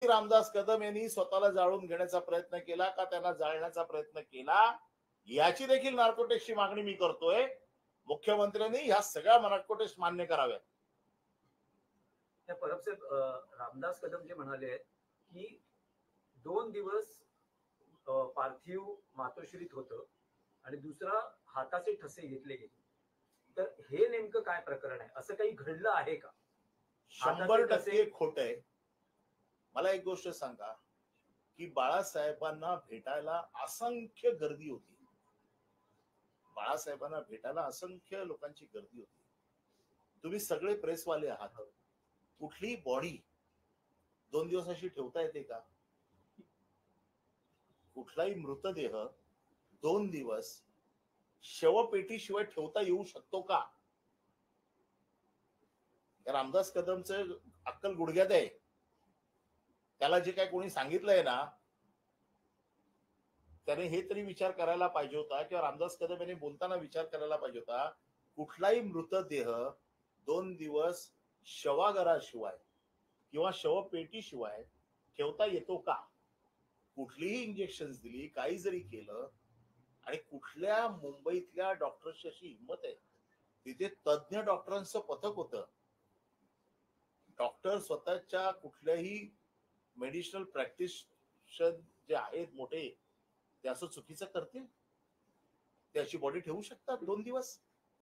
रामदास कदम यांनी स्वतःला जाळून घेण्याचा प्रयत्न केला का त्यांना जाळण्याचा प्रयत्न केला याची देखील नार्को टेस्टची मागणी मी करतोय. मुख्यमंत्र्यांनी ह्या सगळ्या नार्को टेस्ट मान्य कराव्यात. परब साहेब, रामदास कदम जे म्हणाले की 2 दिवस पार्थिव मातोश्रीत होतं आणि दुसरा हाताचे ठसे घेतले गेले, तर हे नेमकं काय प्रकरण आहे? असं काही घडलं आहे का? 100% खोट आहे. मला एक गोष्ट सांगा की बाळासाहेबांना भेटायला असंख्य गर्दी होती. बाळासाहेबांना भेटायला असंख्य लोकांची गर्दी होती. तुम्ही सगळे प्रेसवाले आहात. कुठली बॉडी 2 दिवस अशी ठेवता येते का? कुठलाही मृतदेह 2 दिवस शवपेटीशिवाय ठेवता येऊ शकतो का? रामदास कदमचं अक्कल गुडघ्यात आहे. त्याला जे काय कोणी सांगितलंय ना, त्याने हे तरी विचार करायला पाहिजे होता किंवा रामदास कदम यांनी बोलताना विचार करायला पाहिजे होता, कुठलाही मृतदेह 2 दिवस शवागाराशिवाय किंवा शवपेटीशिवाय ठेवता येतो का? कुठलीही इंजेक्शन दिली, काही जरी केलं, आणि कुठल्या मुंबईतल्या डॉक्टरची अशी हिंमत आहे? तिथे तज्ञ डॉक्टरांचं पथक होतं. डॉक्टर स्वतःच्या कुठल्याही मेडिसिनल प्रॅक्टिशन जे आहेत मोठे, ते असं चुकीचं करतील? त्याची बॉडी ठेवू शकतात 2 दिवस?